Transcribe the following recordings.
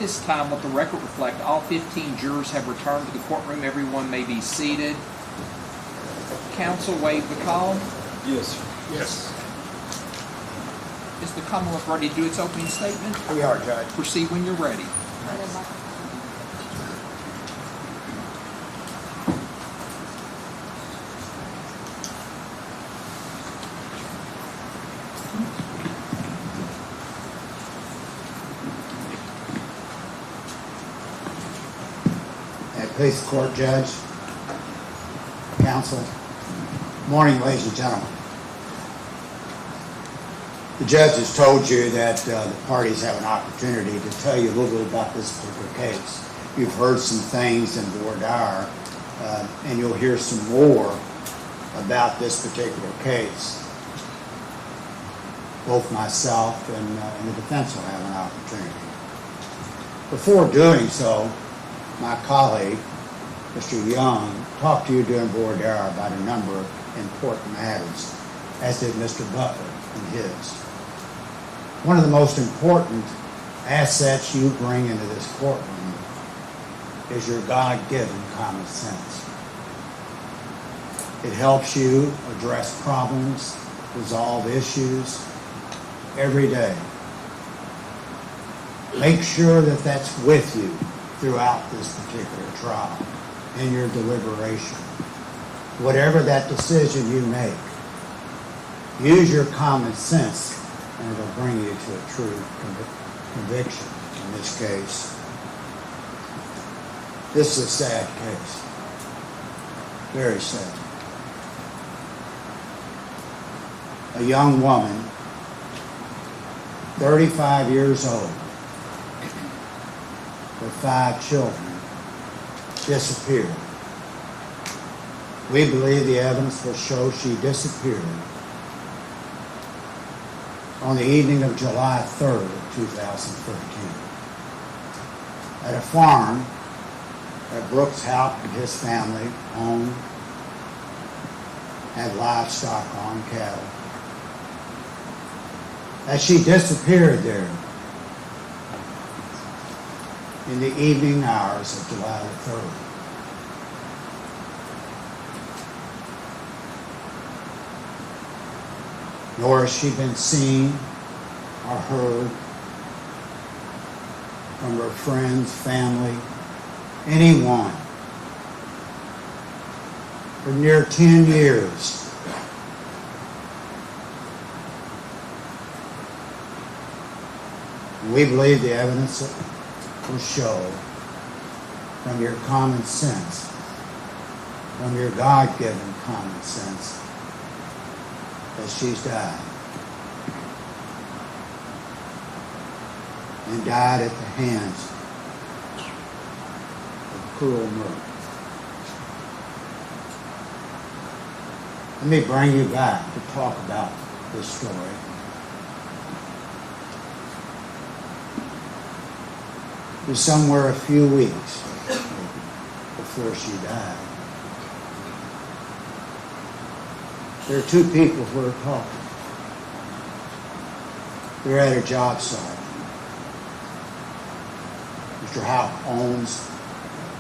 this time, let the record reflect all 15 jurors have returned to the courtroom. Everyone may be seated. Counsel, waive the call. Yes, sir. Yes. Is the Commonwealth ready to do its opening statement? We are, Judge. Proceed when you're ready. Police Court Judge, Counsel, morning, ladies and gentlemen. The judge has told you that the parties have an opportunity to tell you a little bit about this particular case. You've heard some things in voir dire, and you'll hear some more about this particular case. Both myself and the defense will have an opportunity. Before doing so, my colleague, Mr. Young, talked to you during voir dire about a number of important matters, as did Mr. Butler and his. One of the most important assets you bring into this courtroom is your God-given common sense. It helps you address problems, resolve issues every day. Make sure that that's with you throughout this particular trial, in your deliberation. Whatever that decision you make, use your common sense and it'll bring you to a true conviction in this case. This is a sad case. Very sad. A young woman, 35 years old, with 5 children, disappeared. We believe the evidence will show she disappeared on the evening of July 3rd, 2013, at a farm that Brooks Houck and his family owned, had livestock on, cattle. As she disappeared there, in the evening hours of July the 3rd. Nor has she been seen or heard from her friends, family, anyone for near 10 years. We believe the evidence will show from your common sense, from your God-given common sense, that she's died. And died at the hands of cruel murder. Let me bring you back to talk about this story. It was somewhere a few weeks before she died. There are 2 people who are talking. They're at a job site. Mr. Houck owns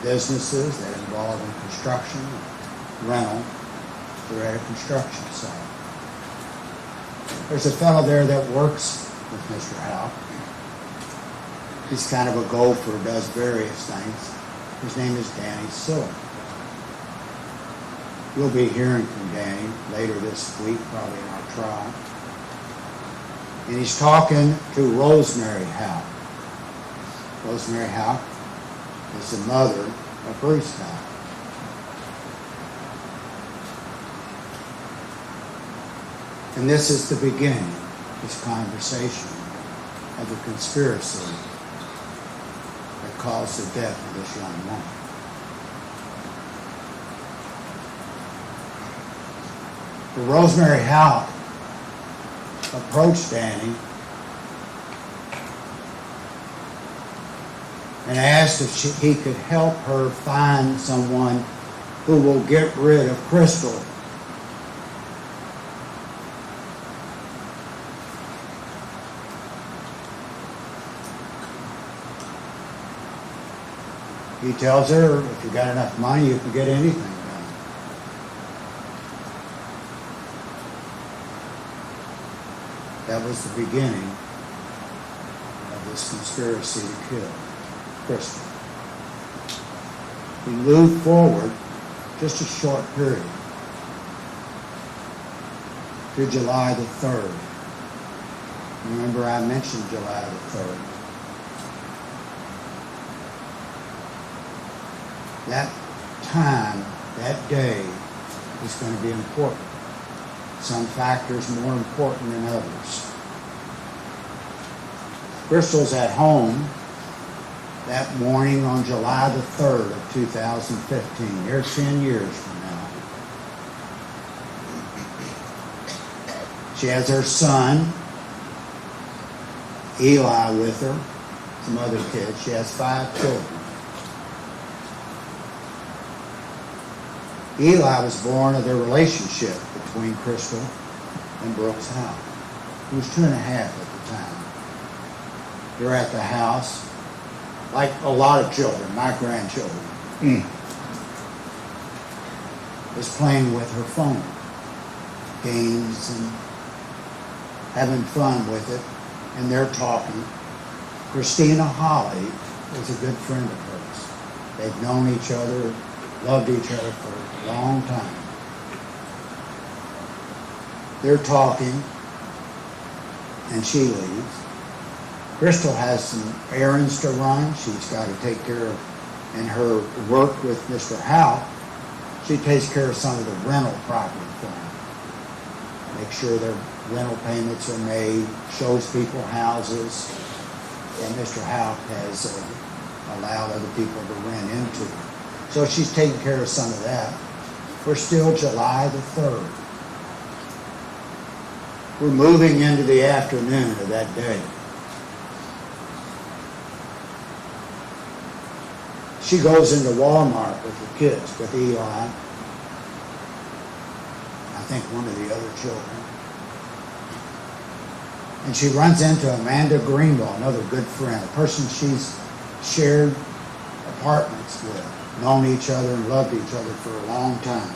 businesses that involve in construction, rental. They're at a construction site. There's a fellow there that works with Mr. Houck. He's kind of a gopher, does various things. His name is Danny Silver. You'll be hearing from Danny later this week, probably in our trial. And he's talking to Rosemary Houck. Rosemary Houck is the mother of Bruce Houck. And this is the beginning, this conversation, of the conspiracy that caused the death of this young woman. But Rosemary Houck approached Danny and asked if he could help her find someone who will get rid of Crystal. He tells her, if you got enough money, you can get anything done. That was the beginning of this conspiracy to kill Crystal. We moved forward just a short period to July the 3rd. Remember, I mentioned July the 3rd. That time, that day, is going to be important. Some factors more important than others. Crystal's at home that morning on July the 3rd of 2015. They're 10 years from now. She has her son, Eli, with her, some other kids. She has 5 children. Eli was born of the relationship between Crystal and Brooks Houck. He was 2.5 at the time. They're at the house, like a lot of children, my grandchildren, is playing with her phone, games and having fun with it, and they're talking. Christina Holly is a good friend of hers. They've known each other, loved each other for a long time. They're talking, and she leaves. Crystal has some errands to run. She's got to take care of, in her work with Mr. Houck, she takes care of some of the rental property for him. Make sure their rental payments are made, shows people houses, and Mr. Houck has allowed other people to rent into. So she's taking care of some of that. We're still July the 3rd. We're moving into the afternoon of that day. She goes into Walmart with her kids, with Eli, I think one of the other children. And she runs into Amanda Greenwell, another good friend, a person she's shared apartments with, known each other and loved each other for a long time.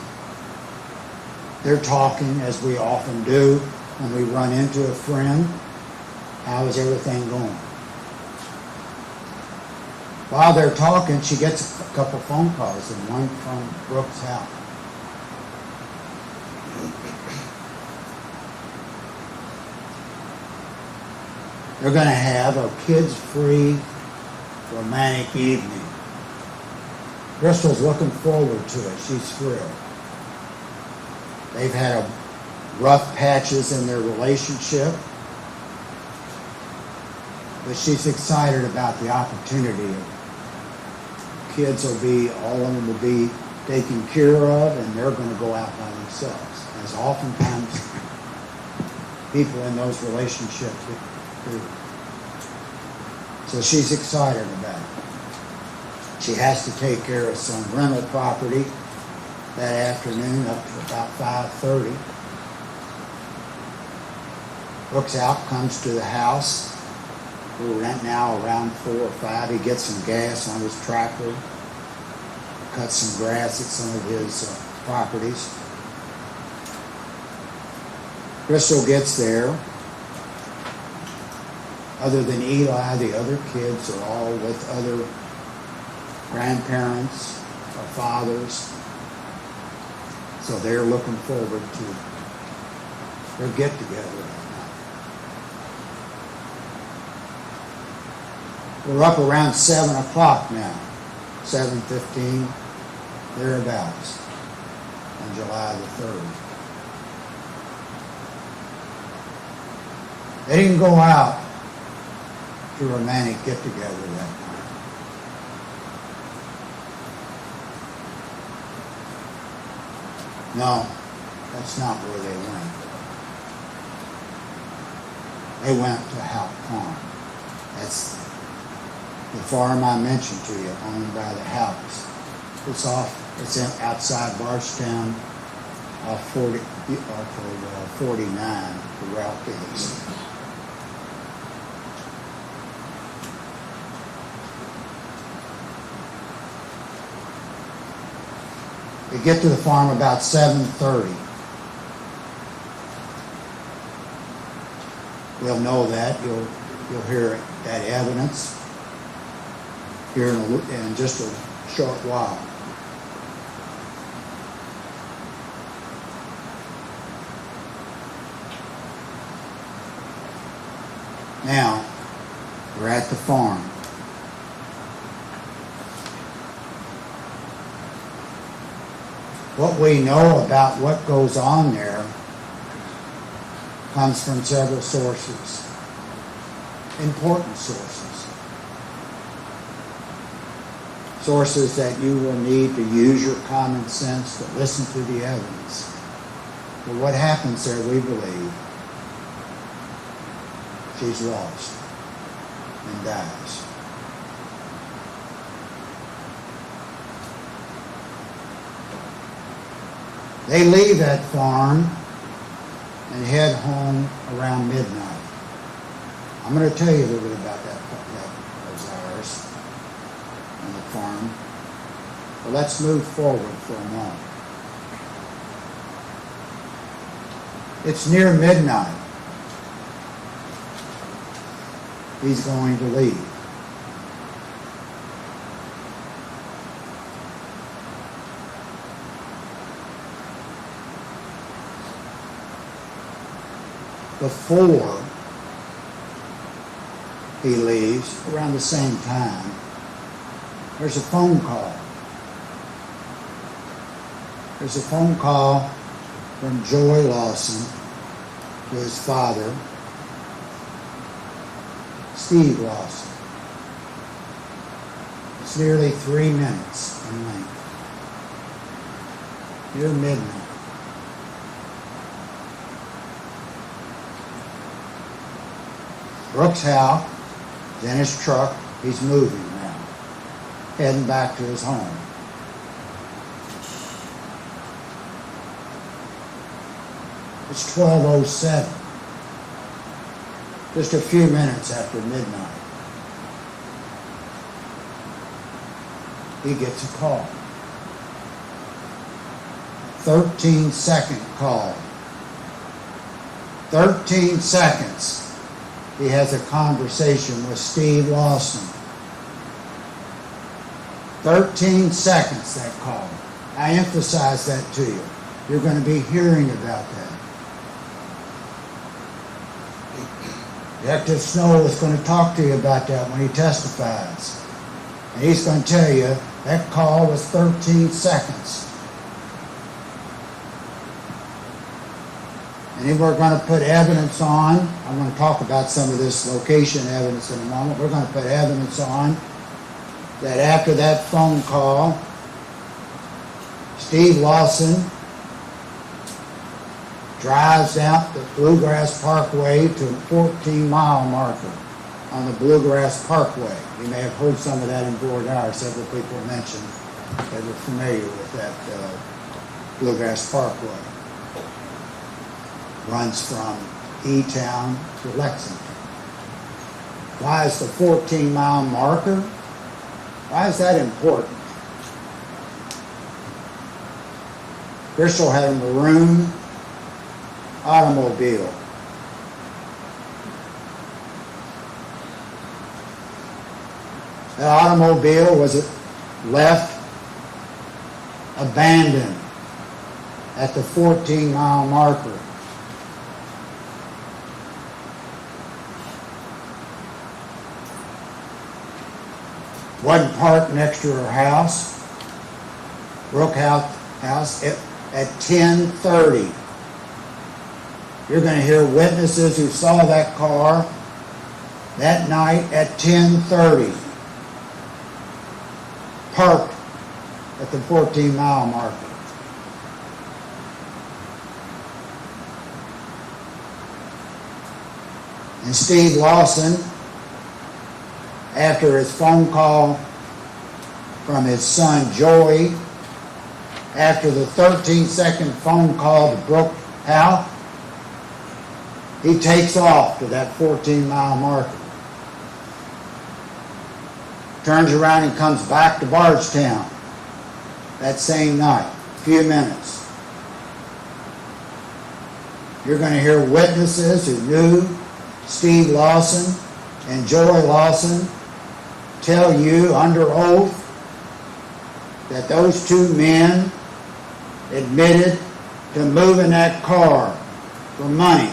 They're talking, as we often do when we run into a friend. How is everything going? While they're talking, she gets a couple phone calls, and one from Brooks Houck. They're going to have a kids-free romantic evening. Crystal's looking forward to it. She's thrilled. They've had rough patches in their relationship, but she's excited about the opportunity. Kids will be, all of them will be taken care of, and they're going to go out by themselves, as oftentimes people in those relationships do. So she's excited about it. She has to take care of some rental property that afternoon up to about 5:30. Brooks Houck comes to the house. We're right now around 4 or 5. He gets some gas on his tractor, cuts some grass at some of his properties. Crystal gets there. Other than Eli, the other kids are all with other grandparents or fathers. So they're looking forward to their get-together that night. We're up around 7 o'clock now, 7:15, thereabouts, on July the 3rd. They didn't go out to a romantic get-together that night. No, that's not where they went. They went to Houck Farm. That's the farm I mentioned to you, owned by the Houcks. It's outside Barstown, off 49, the route is. They get to the farm about 7:30. We'll know that. You'll hear that evidence here in just a short while. Now, we're at the farm. What we know about what goes on there comes from several sources, important sources. Sources that you will need to use your common sense to listen to the evidence. But what happens there, we believe, she's lost and dies. They leave that farm and head home around midnight. I'm going to tell you a little bit about those hours on the farm. But let's move forward for a moment. It's near midnight. He's going to leave. Before he leaves, around the same time, there's a phone call. There's a phone call from Joy Lawson to his father, Steve Lawson. It's nearly 3 minutes in length. Near midnight. Brooks Houck is in his truck. He's moving now, heading back to his home. It's 12:07, just a few minutes after midnight. He gets a call. 13-second call. 13 seconds. He has a conversation with Steve Lawson. 13 seconds, that call. I emphasize that to you. You're going to be hearing about that. Detective Snow is going to talk to you about that when he testifies. And he's going to tell you that call was 13 seconds. And then we're going to put evidence on. I'm going to talk about some of this location evidence in a moment. We're going to put evidence on that after that phone call, Steve Lawson drives out the Bluegrass Parkway to a 14-mile marker on the Bluegrass Parkway. You may have heard some of that in Board Hour. Several people mentioned they were familiar with that Bluegrass Parkway. Runs from E-Town to Lexington. Why is the 14-mile marker? Why is that important? Bristol had a maroon automobile. The automobile was left abandoned at the 14-mile marker. Wasn't parked next to her house, Brooke house, at 10:30. You're going to hear witnesses who saw that car that night at 10:30, parked at the 14-mile marker. And Steve Lawson, after his phone call from his son Joey, after the 13-second phone call to Brooke Houck, he takes off to that 14-mile marker. Turns around and comes back to Bardstown that same night. few minutes. You're going to hear witnesses who knew Steve Lawson and Joey Lawson tell you under oath that those two men admitted to moving that car for money.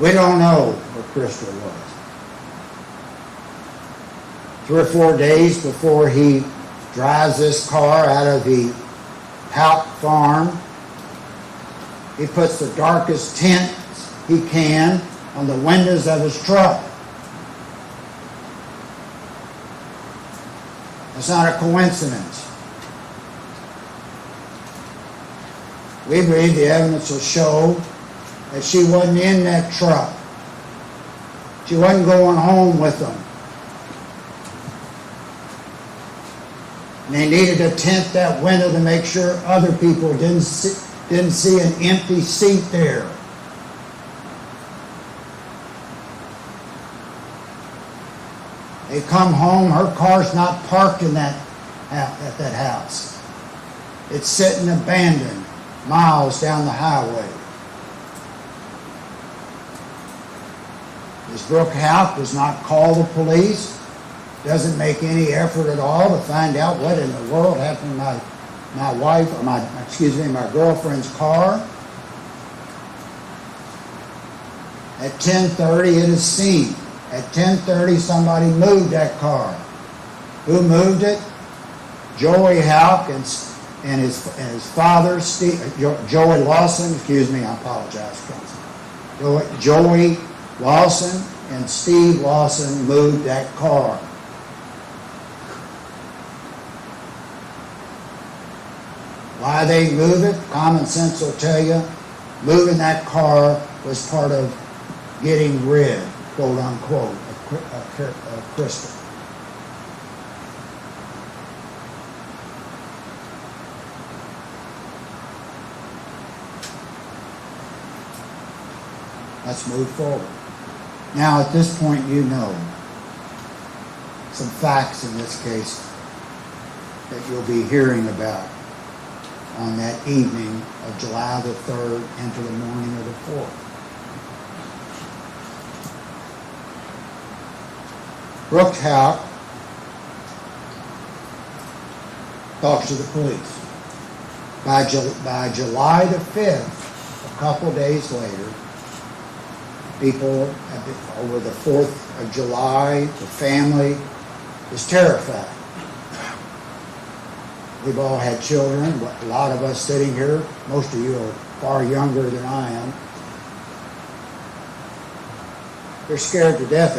We don't know where Crystal was. 3 or 4 days before he drives this car out of the Houck farm, he puts the darkest tints he can on the windows of his truck. It's not a coincidence. We believe the evidence will show that she wasn't in that truck. She wasn't going home with them. And they needed to tint that window to make sure other people didn't see an empty seat there. They come home, her car's not parked at that house. It's sitting abandoned miles down the highway. This Brooke Houck does not call the police, doesn't make any effort at all to find out what in the world happened to my girlfriend's car. At 10:30 it is seen. At 10:30 somebody moved that car. Who moved it? Joey Houck and his father, Joey Lawson, I apologize, Council. Joey Lawson and Steve Lawson moved that car. Why they move it? Common sense will tell you, moving that car was part of getting rid, quote unquote, of Crystal. Let's move forward. Now, at this point, you know some facts in this case that you'll be hearing about on that evening of July the 3rd into the morning of the 4th. Brooke Houck talks to the police. By July the 5th, a couple days later, people over the 4th of July, the family is terrified. We've all had children, a lot of us sitting here, most of you are far younger than I am. They're scared to death.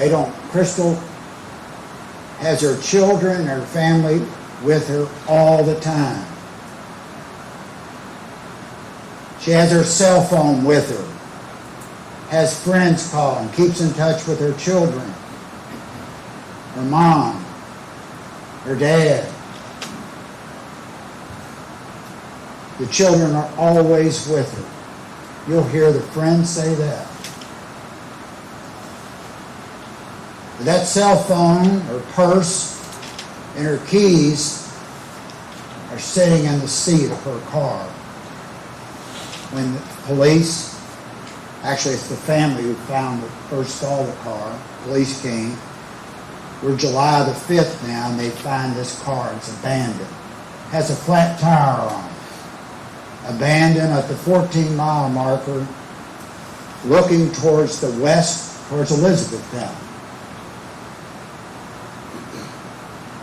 Crystal has her children, her family with her all the time. She has her cell phone with her, has friends call and keeps in touch with her children, her mom, her dad. The children are always with her. You'll hear the friends say that. That cell phone, her purse, and her keys are sitting in the seat of her car. When the police, actually it's the family who first saw the car, police came. We're July the 5th now, and they find this car. It's abandoned. Has a flat tire on it. Abandoned at the 14-mile marker, looking towards the west, towards Elizabethtown.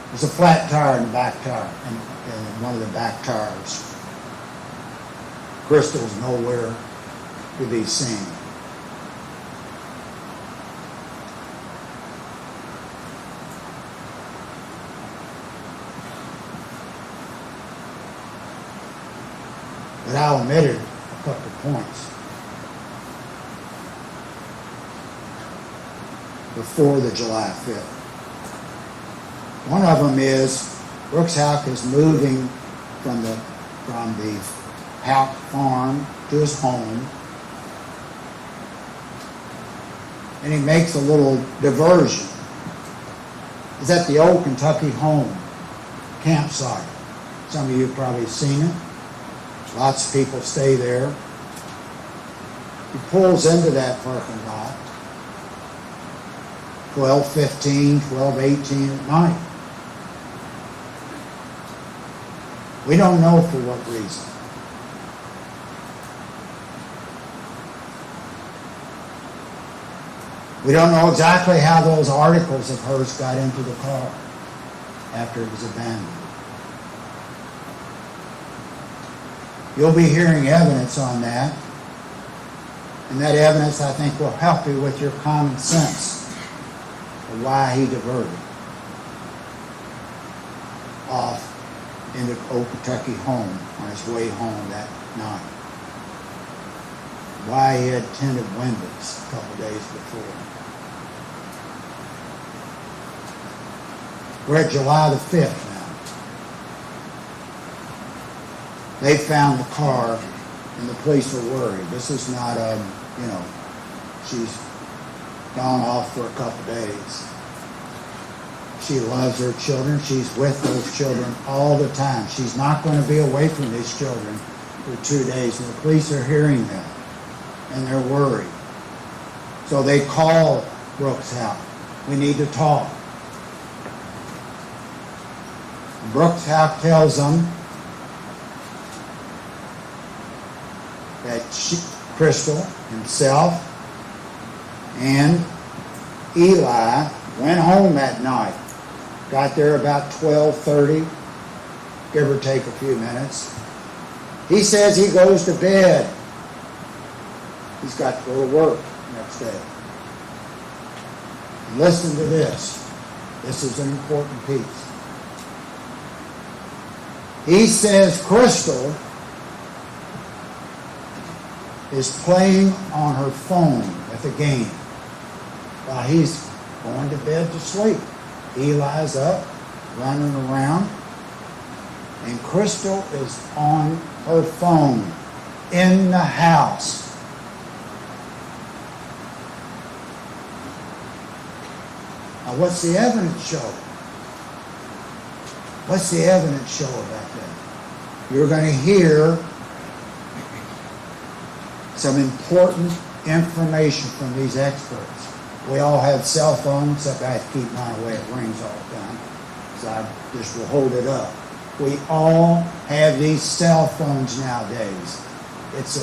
There's a flat tire in the back tire, in one of the back tires. Crystal's nowhere to be seen. But I omitted a couple of points. Before the July 5th. One of them is Brooks Houck is moving from the Houck farm to his home. and he makes a little diversion. It's at the old Kentucky Home campsite. Some of you have probably seen it. Lots of people stay there. He pulls into that parking lot 12:15, 12:18 at night. We don't know for what reason. We don't know exactly how those articles of hers got into the car after it was abandoned. You'll be hearing evidence on that, and that evidence, I think, will help you with your common sense of why he diverted off into Old Kentucky Home on his way home that night. Why he had tinted windows a couple days before. We're at July the 5th now. They found the car and the police were worried. This is not she's gone off for a couple days. She loves her children. She's with those children all the time. She's not going to be away from these children for 2 days. And the police are hearing that, and they're worried. So they call Brooks Houck. We need to talk. Brooks Houck tells them that Crystal, himself, and Eli went home that night. Got there about 12:30, give or take a few minutes. He says he goes to bed. He's got to go to work next day. Listen to this. This is an important piece. He says Crystal is playing on her phone at the game while he's going to bed to sleep. Eli's up, running around, and Crystal is on her phone in the house. Now, what's the evidence show? What's the evidence show about that? You're going to hear some important information from these experts. We all have cell phones, except I have to keep mine away. It rings all the time, so I just will hold it up. We all have these cell phones nowadays. It's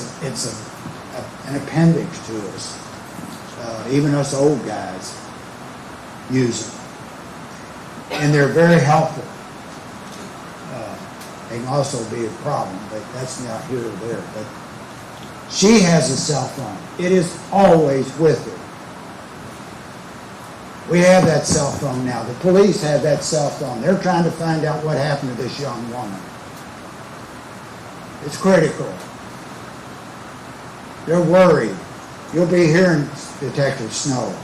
an appendix to us. Even us old guys use them, and they're very helpful. They can also be a problem, but that's not here or there. But she has a cell phone. It is always with her. We have that cell phone now. The police have that cell phone. They're trying to find out what happened to this young woman. It's critical. They're worried. You'll be hearing Detective Snow.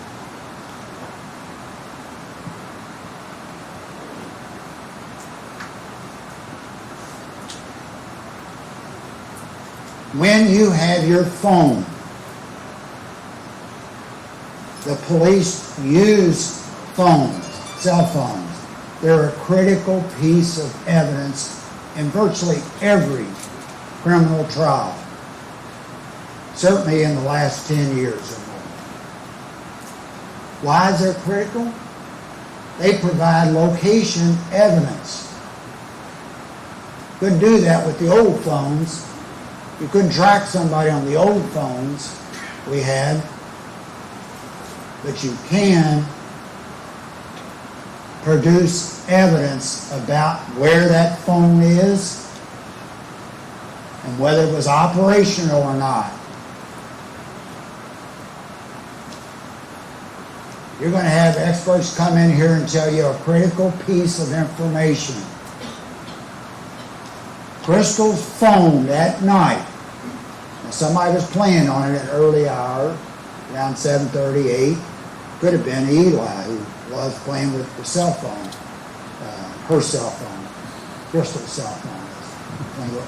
When you have your phone, the police use phones, cell phones. They're a critical piece of evidence in virtually every criminal trial, certainly in the last 10 years or more. Why is it critical? They provide location evidence. Couldn't do that with the old phones. You couldn't track somebody on the old phones we had, but you can produce evidence about where that phone is and whether it was operational or not. You're going to have experts come in here and tell you a critical piece of information. Crystal's phone that night, now somebody was playing on it at an early hour, around 7:30, 8. Could have been Eli who was playing with the cell phone, her cell phone, Crystal's cell phone.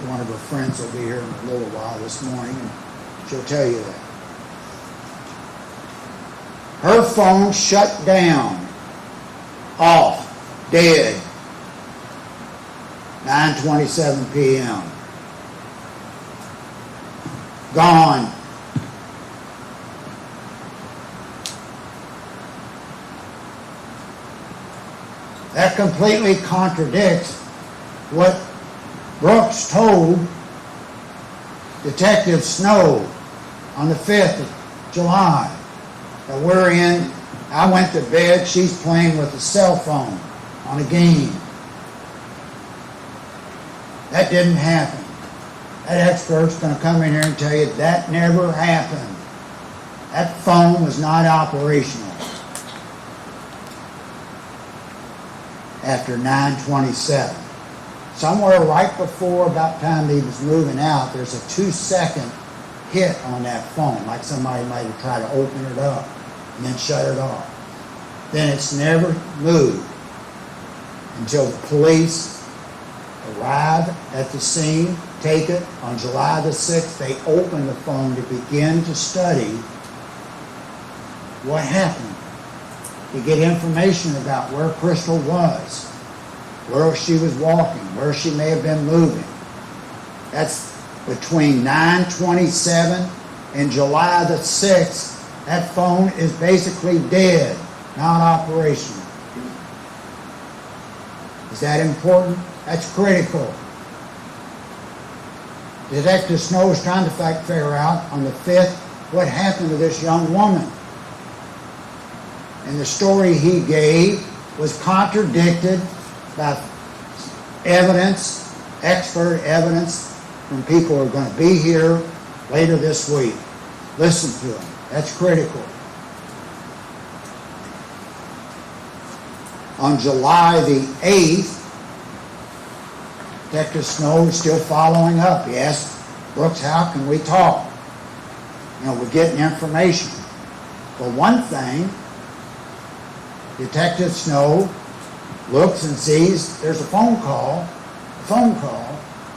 One of her friends will be here in a little while this morning, and she'll tell you that. Her phone shut down, off, dead, 9:27 p.m. Gone. That completely contradicts what Brooks told Detective Snow on the 5th of July. That I went to bed, she's playing with a cell phone on a game. That didn't happen. That expert's going to come in here and tell you that never happened. That phone was not operational after 9:27. Somewhere right before about time he was moving out, there's a 2-second hit on that phone, like somebody might have tried to open it up and then shut it off. Then it's never moved until the police arrive at the scene, take it. On July the 6th, they open the phone to begin to study what happened, to get information about where Crystal was, where she was walking, where she may have been moving. That's between 9:27 and July the 6th. That phone is basically dead, not operational. Is that important? That's critical. Detective Snow is trying to figure out on the 5th what happened to this young woman. And the story he gave was contradicted by evidence, expert evidence from people who are going to be here later this week. Listen to them. That's critical. On July the 8th, Detective Snow is still following up. He asked Brooks, how can we talk? We're getting information. For one thing, Detective Snow looks and sees there's a phone call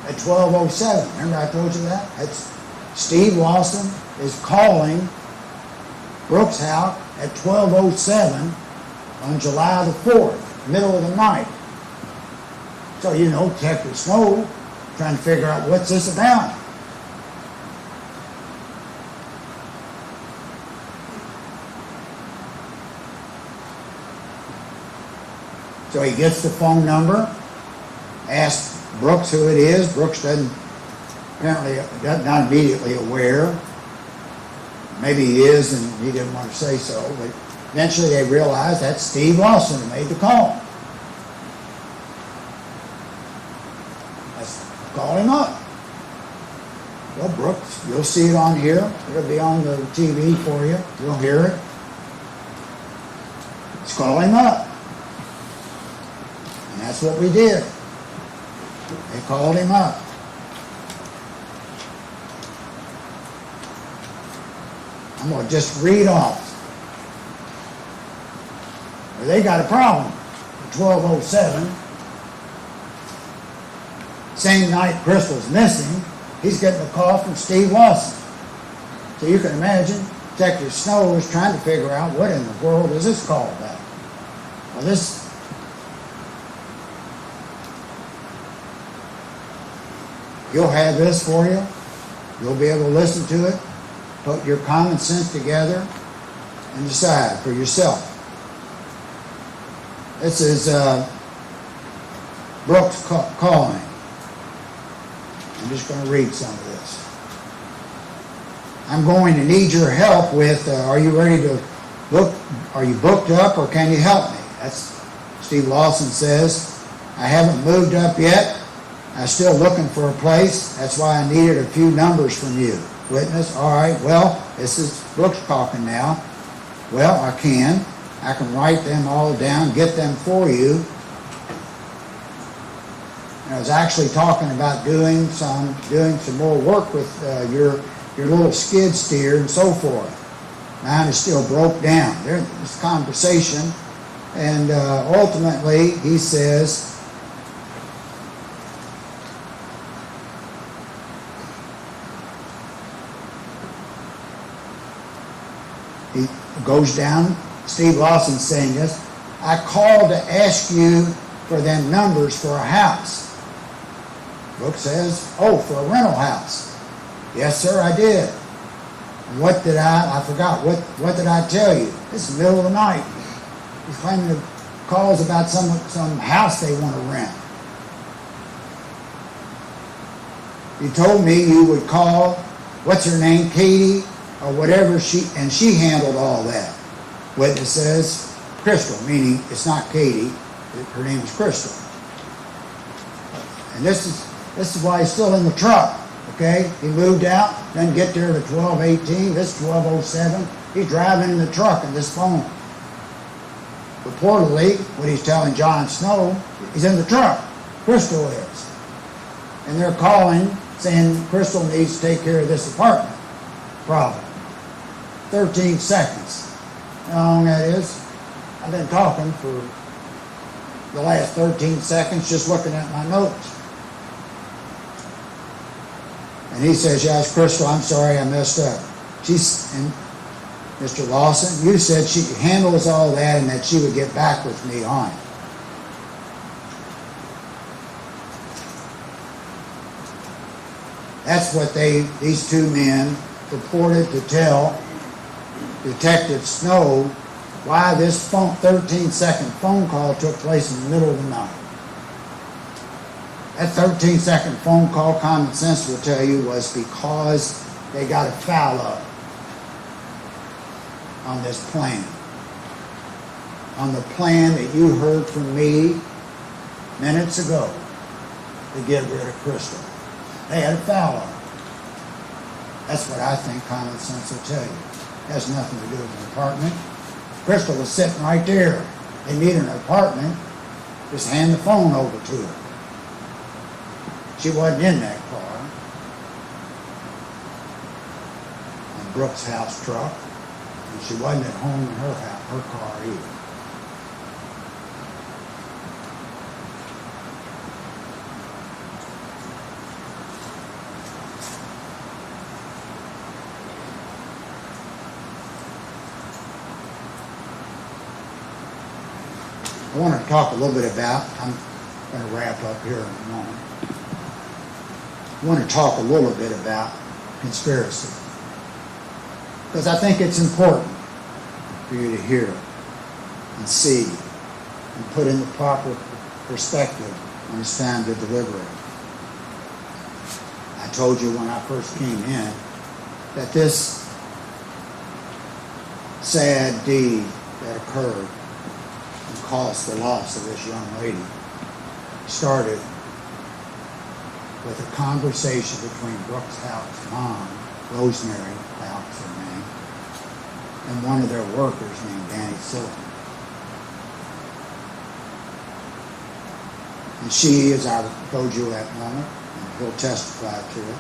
at 12:07. Remember I told you that? That's Steve Lawson is calling Brooks Houck at 12:07 on July the 4th, middle of the night. So Detective Snow trying to figure out what's this about. So he gets the phone number, asks Brooks who it is. Brooks apparently not immediately aware. Maybe he is and he didn't want to say so, but eventually they realize that's Steve Lawson who made the call. Let's call him up. Well, Brooks, you'll see it on here. It'll be on the TV for you. You'll hear it. Let's call him up. And that's what we did. They called him up. I'm going to just read off. Well, they got a problem at 12:07. Same night Crystal's missing, he's getting a call from Steve Lawson. So you can imagine Detective Snow is trying to figure out what in the world is this call about. Well, you'll have this for you. You'll be able to listen to it, put your common sense together, and decide for yourself. This is Brooks calling. I'm just going to read some of this. I'm going to need your help with, are you ready to book? Are you booked up or can you help me? That's Steve Lawson says, I haven't moved up yet. I'm still looking for a place. That's why I needed a few numbers from you. Witness, all right, well, this is Brooks talking now. Well, I can write them all down, get them for you. And I was actually talking about doing some more work with your little skid steer and so forth. Mine is still broke down. There's this conversation, and ultimately he says, He goes down, Steve Lawson saying this, I called to ask you for them numbers for a house. Brooks says, oh, for a rental house. Yes, sir, I did. What did I forgot, what did I tell you? This is the middle of the night. He's claiming the calls about some house they want to rent. You told me you would call, what's her name, Katie, or whatever, she handled all that. Witness says, Crystal, meaning it's not Katie, her name is Crystal. And this is why he's still in the truck, okay? He moved out, doesn't get there to 12:18, this is 12:07. He's driving in the truck in this phone. Reportedly, what he's telling John Snow, he's in the truck. Crystal is. And they're calling, saying Crystal needs to take care of this apartment problem. 13 seconds. You know how long that is? I've been talking for the last 13 seconds just looking at my notes. And he says, yes, Crystal, I'm sorry I messed up. And Mr. Lawson, you said she handles all that and that she would get back with me on it. That's what these two men purported to tell Detective Snow why this 13-second phone call took place in the middle of the night. That 13-second phone call, common sense will tell you, was because they got a foul up on this plan. On the plan that you heard from me minutes ago to get rid of Crystal. They had a foul up. That's what I think common sense will tell you. It has nothing to do with an apartment. Crystal was sitting right there. They need an apartment. Just hand the phone over to her. She wasn't in that car. In Brooks' house truck. And she wasn't at home in her car either. I want to talk a little bit about, I'm going to wrap up here in a moment. I want to talk a little bit about conspiracy. Because I think it's important for you to hear and see and put in the proper perspective when it's time to deliberate. I told you when I first came in that this sad deed that occurred and caused the loss of this young lady started with a conversation between Brooks Houck's mom, Rosemary Houck's her name, and one of their workers named Danny Silver. And she, as I told you at that moment, and he'll testify to it,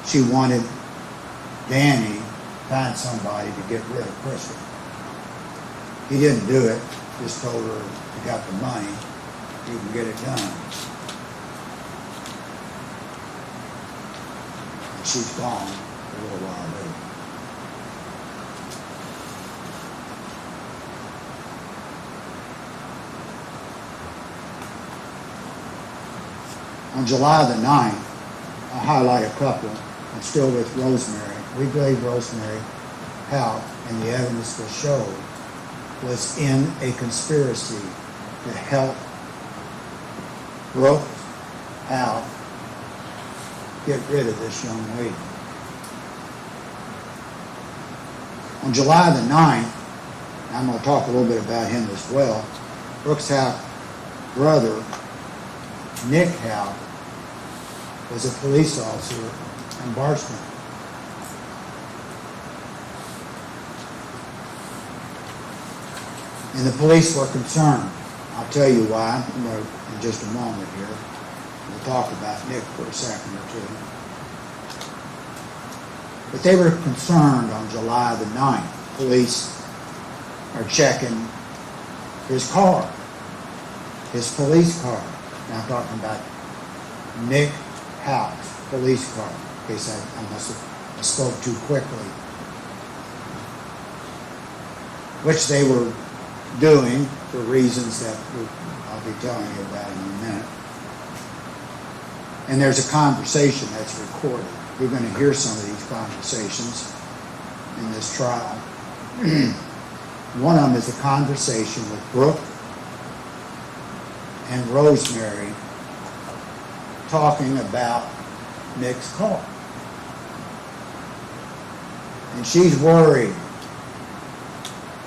she wanted Danny to find somebody to get rid of Crystal. He didn't do it, just told her if you got the money, you can get it done. And she's gone a little while later. On July the 9th, I'll highlight a couple. I'm still with Rosemary. We believe Rosemary Houck, and the evidence will show, was in a conspiracy to help Brooks Houck get rid of this young lady. On July the 9th, I'm going to talk a little bit about him as well, Brooks Houck's brother, Nick Houck, was a police officer in Barstow. And the police were concerned. I'll tell you why in just a moment here. We'll talk about Nick for a second or two. But they were concerned on July the 9th. Police are checking his car, his police car. Now I'm talking about Nick Houck's police car. In case I must have spoke too quickly. Which they were doing for reasons that I'll be telling you about in a minute. And there's a conversation that's recorded. You're going to hear some of these conversations in this trial. One of them is a conversation with Brooke and Rosemary talking about Nick's car. And she's worried.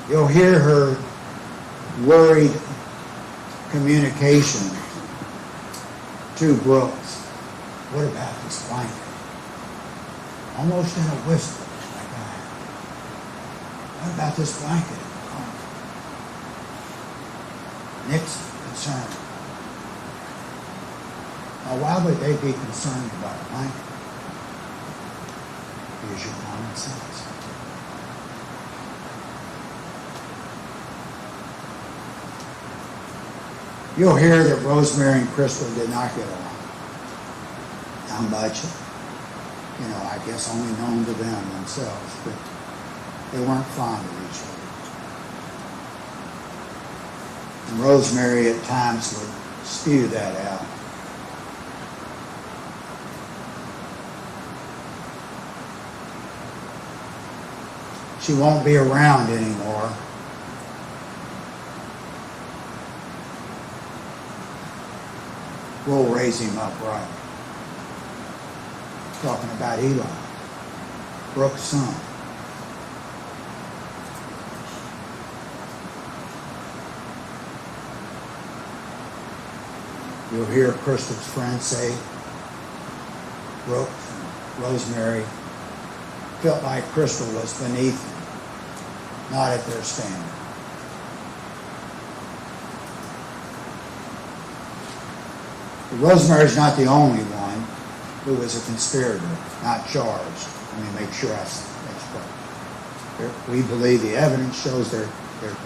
You'll hear her worried communication to Brooks. What about this blanket? Almost in a whisper, like that. What about this blanket in the car? Nick's concerned. Now, why would they be concerned about a blanket? Here's your common sense. You'll hear that Rosemary and Crystal did not get along. How much? You know, I guess only known to them themselves, but they weren't fond of each other. And Rosemary at times would spew that out. She won't be around anymore. We'll raise him up right. Talking about Eli, Brooks' son. You'll hear Crystal's friends say, Brooks and Rosemary felt like Crystal was beneath them, not at their standard. But Rosemary's not the only one who was a conspirator, not charged. Let me make sure that's correct. We believe the evidence shows they're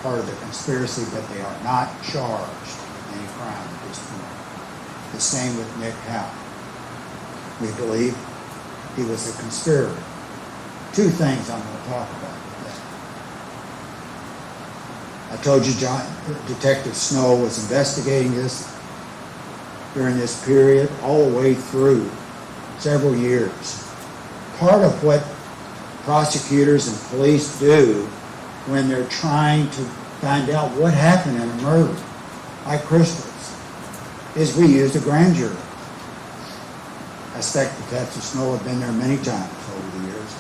part of the conspiracy, but they are not charged with any crime at this point. The same with Nick Houck. We believe he was a conspirator. Two things I'm going to talk about today. I told you Detective Snow was investigating this during this period all the way through several years. Part of what prosecutors and police do when they're trying to find out what happened in a murder like Crystal's is we use a grand jury. I suspect Detective Snow had been there many times over the years.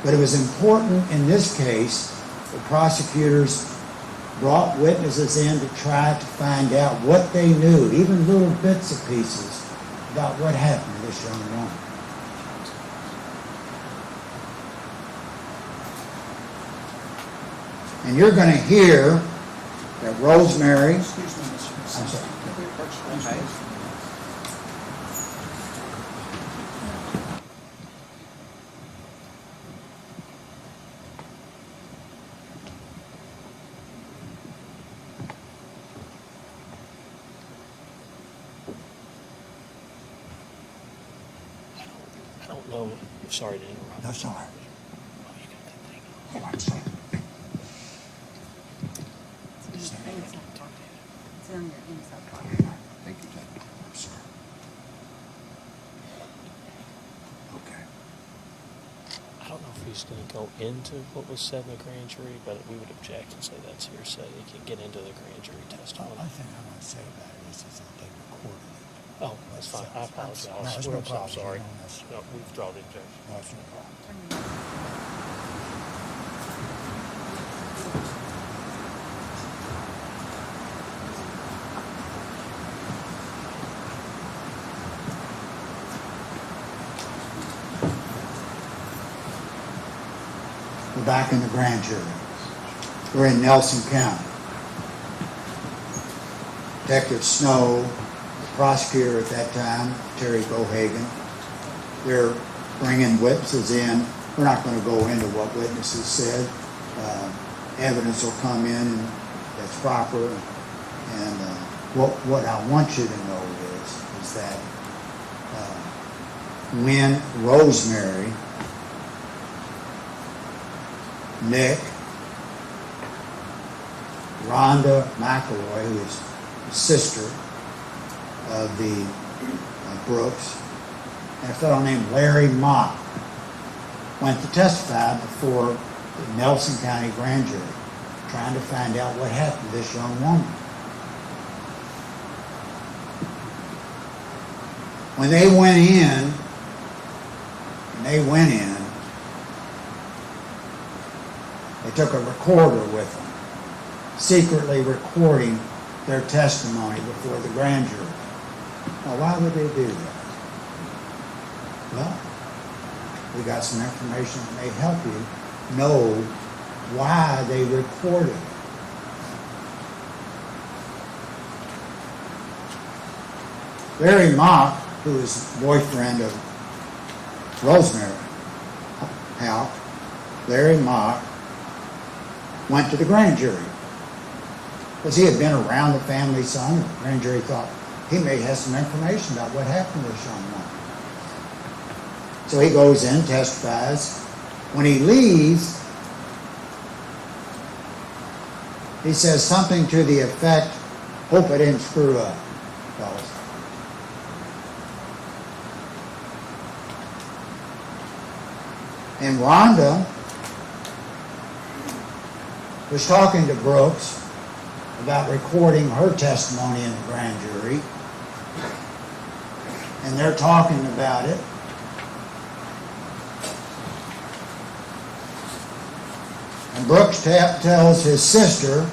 But it was important in this case, the prosecutors brought witnesses in to try to find out what they knew, even little bits and pieces, about what happened to this young woman. And you're going to hear that Rosemary... Excuse me, Mr. I'm sorry. Okay. I don't know. Sorry to interrupt. No, sorry. Oh, you got that thing on. Hold on a second. It's on your inside pocket. Thank you, Ted. I'm sorry. Okay. I don't know if he's going to go into what was said in the grand jury, but we would object and say that's hearsay. He can get into the grand jury testimony. I think I want to say about it is that they recorded it. Oh, that's fine. I apologize. No, it's We're no problem. sorry. No, that's- No, we withdraw the objection. No, it's no problem. We're back in the grand jury. We're in Nelson County. Detective Snow, the prosecutor at that time, Terry Bohagen, they're bringing witnesses in. We're not going to go into what witnesses said. Evidence will come in and that's proper. And what I want you to know is that when Rosemary, Nick, Rhonda McElroy, who is the sister of the Brooks, and a fellow named Larry Mock went to testify before the Nelson County grand jury, trying to find out what happened to this young woman. When they went in, they took a recorder with them, secretly recording their testimony before the grand jury. Now, why would they do that? Well, we got some information that may help you know why they recorded it. Larry Mock, who is the boyfriend of Rosemary Houck, Larry Mock, went to the grand jury because he had been around the family some. The grand jury thought he may have some information about what happened to this young woman. So he goes in, testifies. When he leaves, he says something to the effect, "Hope I didn't screw up, fellas." And Rhonda was talking to Brooks about recording her testimony in the grand jury. And they're talking about it. And Brooks tells his sister,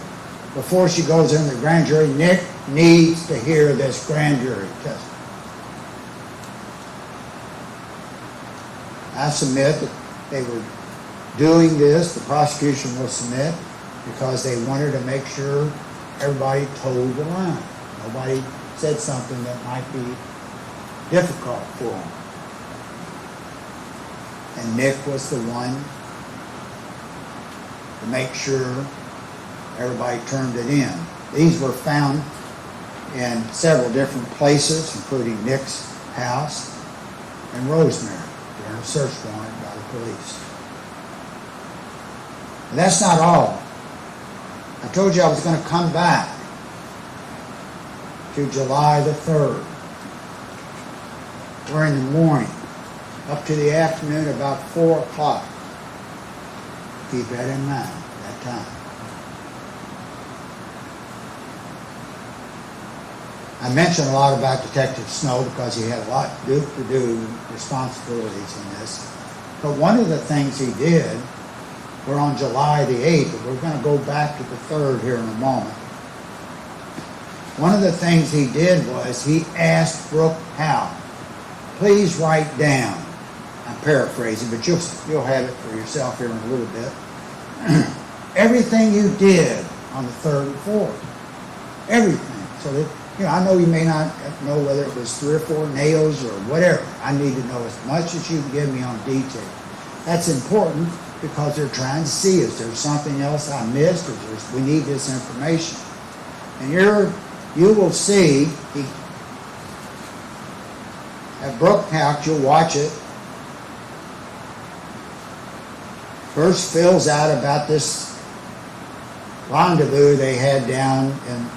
before she goes in the grand jury, Nick needs to hear this grand jury testimony. I submit that they were doing this, the prosecution will submit, because they wanted to make sure everybody toed the line. Nobody said something that might be difficult for them. And Nick was the one to make sure everybody turned it in. These were found in several different places, including Nick's house and Rosemary, during a search warrant by the police. And that's not all. I told you I was going to come back to July the 3rd. We're in the morning, up to the afternoon, about 4 o'clock. Keep that in mind, that time. I mentioned a lot about Detective Snow because he had a lot to do responsibilities in this. But one of the things he did, we're on July the 8th, but we're going to go back to the 3rd here in a moment. One of the things he did was he asked Brooke Houck, please write down, I'm paraphrasing, but you'll have it for yourself here in a little bit, everything you did on the 3rd and 4th. Everything. So that, I know you may not know whether it was 3 or 4 nails or whatever. I need to know as much as you can give me on detail. That's important because they're trying to see, is there something else I missed, or we need this information. And you will see, at Brooke Houck, you'll watch it, first fills out about this rendezvous they had down in,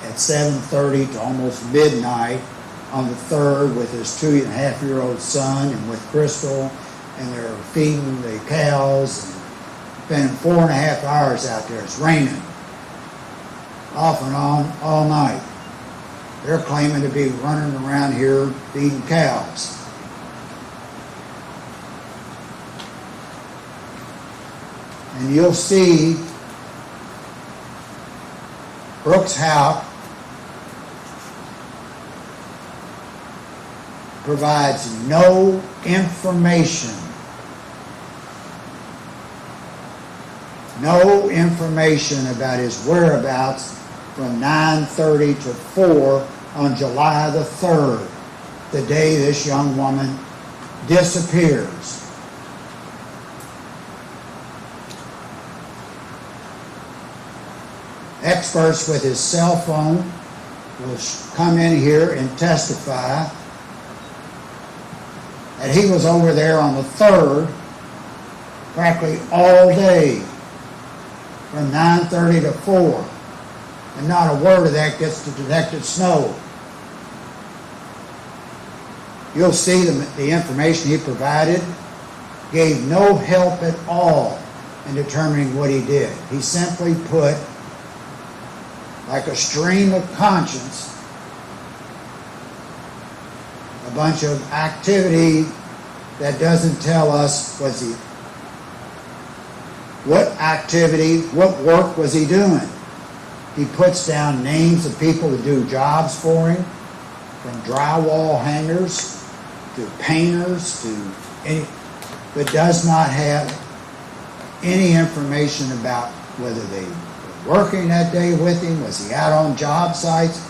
at 7:30 to almost midnight on the 3rd with his 2.5-year-old son and with Crystal, and they're feeding the cows and spending 4.5 hours out there. It's raining off and on all night. They're claiming to be running around here feeding cows. And you'll see Brooks Houck provides no information about his whereabouts from 9:30 to 4 on July the 3rd, the day this young woman disappears. Experts with his cell phone will come in here and testify And he was over there on the 3rd, practically all day, from 9:30 to 4. And not a word of that gets to Detective Snow. You'll see the information he provided gave no help at all in determining what he did. He simply put, like a stream of conscience, a bunch of activity that doesn't tell us what activity, what work was he doing. He puts down names of people who do jobs for him, from drywall hangers to painters to any, but does not have any information about whether they were working that day with him. Was he out on job sites?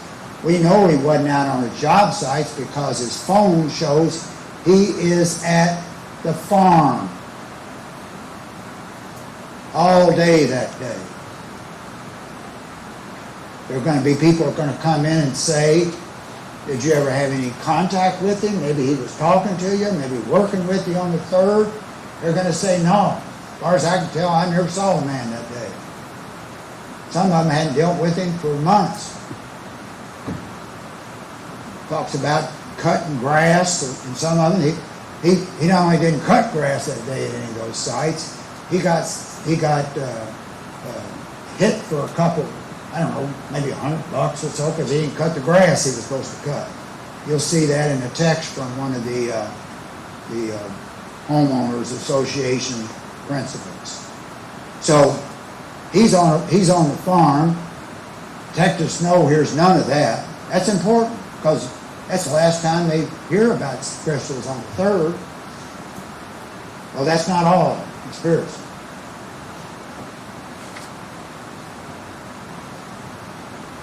We know he wasn't out on his job sites because his phone shows he is at the farm all day that day. There are going to be people who are going to come in and say, did you ever have any contact with him? Maybe he was talking to you, maybe working with you on the 3rd. They're going to say no. As far as I can tell, I never saw a man that day. Some of them hadn't dealt with him for months. Talks about cutting grass, and some of them, he not only didn't cut grass that day at any of those sites, he got hit for a couple, I don't know, maybe $100 or so, because he didn't cut the grass he was supposed to cut. You'll see that in a text from one of the homeowners association principals. So he's on the farm. Detective Snow hears none of that. That's important because that's the last time they hear about crystals on the 3rd. Well, that's not all conspiracy.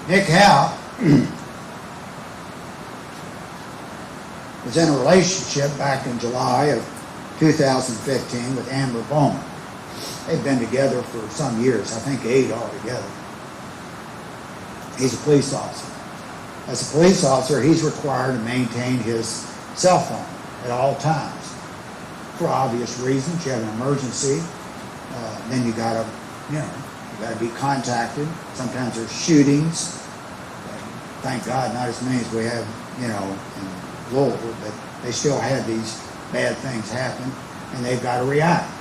Nick Houck was in a relationship back in July of 2015 with Amber Bowman. They've been together for some years, I think 8 altogether. He's a police officer. As a police officer, he's required to maintain his cell phone at all times. For obvious reasons, you have an emergency, then you gotta be contacted. Sometimes there's shootings. Thank God, not as many as we have, in Louisville, but they still have these bad things happen, and they've got to react.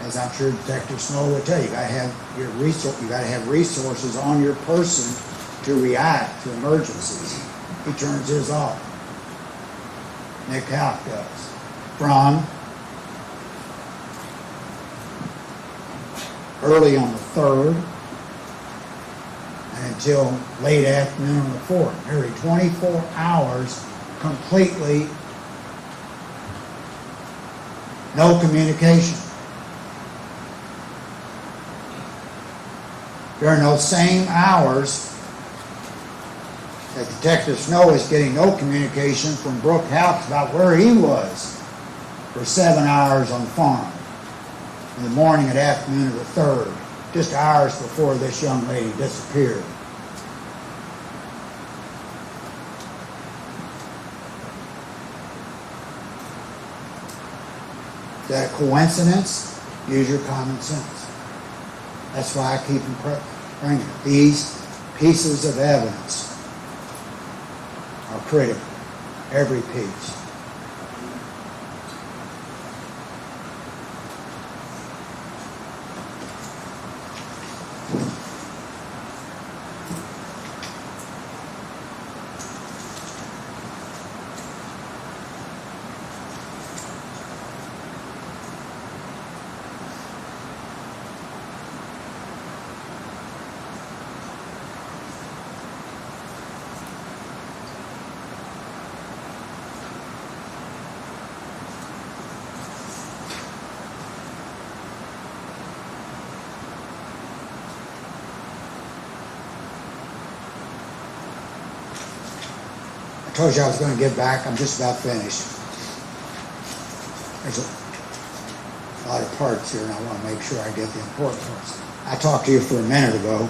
As I'm sure Detective Snow would tell you, you got to have resources on your person to react to emergencies. He turns his off. Nick Houck does. From early on the 3rd and until late afternoon on the 4th. Nearly 24 hours completely no communication. During those same hours that Detective Snow is getting no communication from Brooke Houck about where he was for 7 hours on the farm in the morning and afternoon of the 3rd, just hours before this young lady disappeared. Is that a coincidence? Use your common sense. That's why I keep bringing it. These pieces of evidence are critical. Every piece. I told you I was going to get back. I'm just about finished. There's a lot of parts here, and I want to make sure I get the important parts. I talked to you for a minute ago,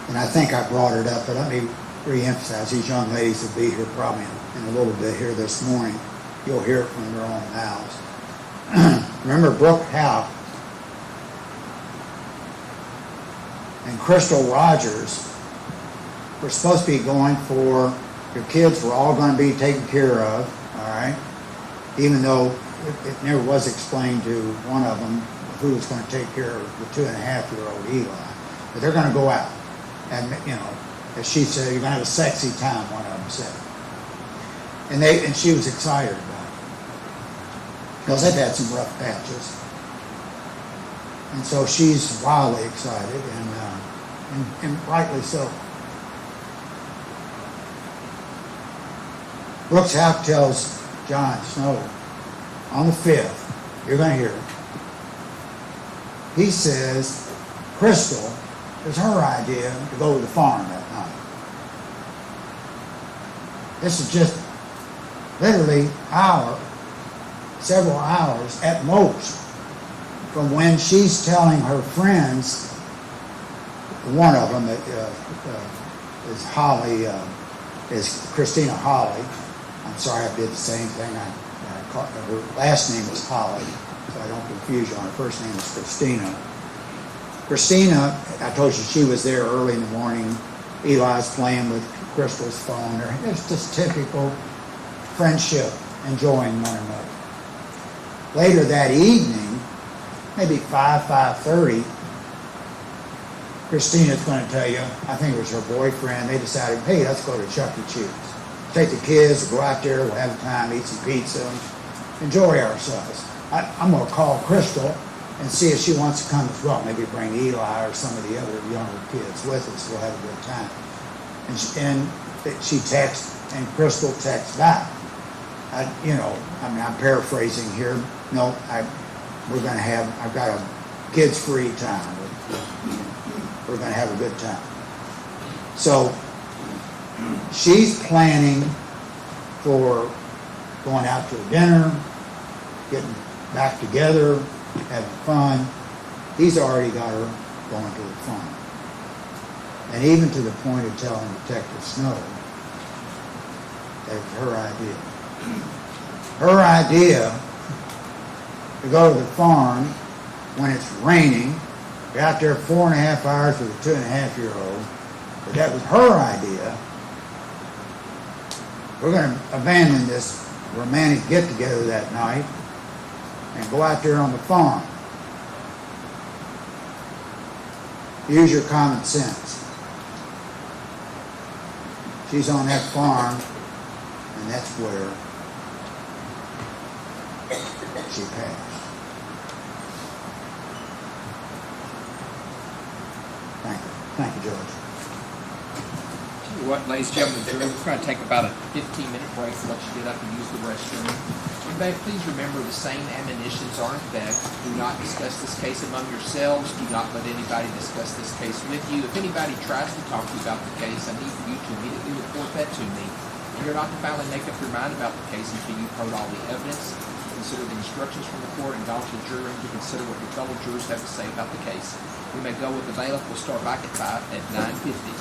and I think I brought it up, but let me re-emphasize. These young ladies will be here probably in a little bit here this morning. you'll hear it from their own mouths. Remember Brooke Houck and Crystal Rogers were supposed to be going for, your kids were all going to be taken care of, all right? Even though it never was explained to one of them who was going to take care of the 2.5-year-old Eli. But they're going to go out. And, you know, as she said, you're going to have a sexy time, one of them said. And she was excited about it. Because they've had some rough patches. And so she's wildly excited, and rightly so. Brooks Houck tells John Snow on the 5th, you're going to hear it. He says Crystal, it was her idea to go to the farm that night. This is just literally several hours at most from when she's telling her friends, one of them is Holly, is Christina Holly. I'm sorry I did the same thing. Her last name is Holly, so I don't confuse you on her first name is Christina. Christina, I told you she was there early in the morning. Eli's playing with Crystal's phone. It's just typical friendship, enjoying one another. Later that evening, maybe 5:30, Christina's going to tell you, I think it was her boyfriend, they decided, hey, let's go to Chuck E. Cheese. Take the kids, go out there, we'll have time, eat some pizza, enjoy ourselves. I'm going to call Crystal and see if she wants to come as well. Maybe bring Eli or some of the other younger kids with us. We'll have a good time. And she texts, and Crystal texts back. I'm paraphrasing here. No, I've got a kids-free time. We're going to have a good time. So she's planning for going out to a dinner, getting back together, having fun. He's already got her going to the farm. And even to the point of telling Detective Snow that it was her idea. Her idea to go to the farm when it's raining, be out there 4.5 hours with a 2.5-year-old, but that was her idea. We're going to abandon this romantic get-together that night and go out there on the farm. Use your common sense. She's on that farm, and that's where she passed. Thank you, George. Tell you what, ladies and gentlemen, we're going to take about a 15-minute break to let you get up and use the restroom. Everybody, please remember the same admonitions are in effect. Do not discuss this case among yourselves. Do not let anybody discuss this case with you. If anybody tries to talk to you about the case, I need for you to immediately report that to me. You're not to finally make up your mind about the case until you've heard all the evidence, consider the instructions from the court, and gone to the jury room to consider what your fellow jurors have to say about the case. We may go with the bailiff. We'll start back at 9:50.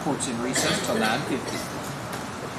Court's in recess till 9:50.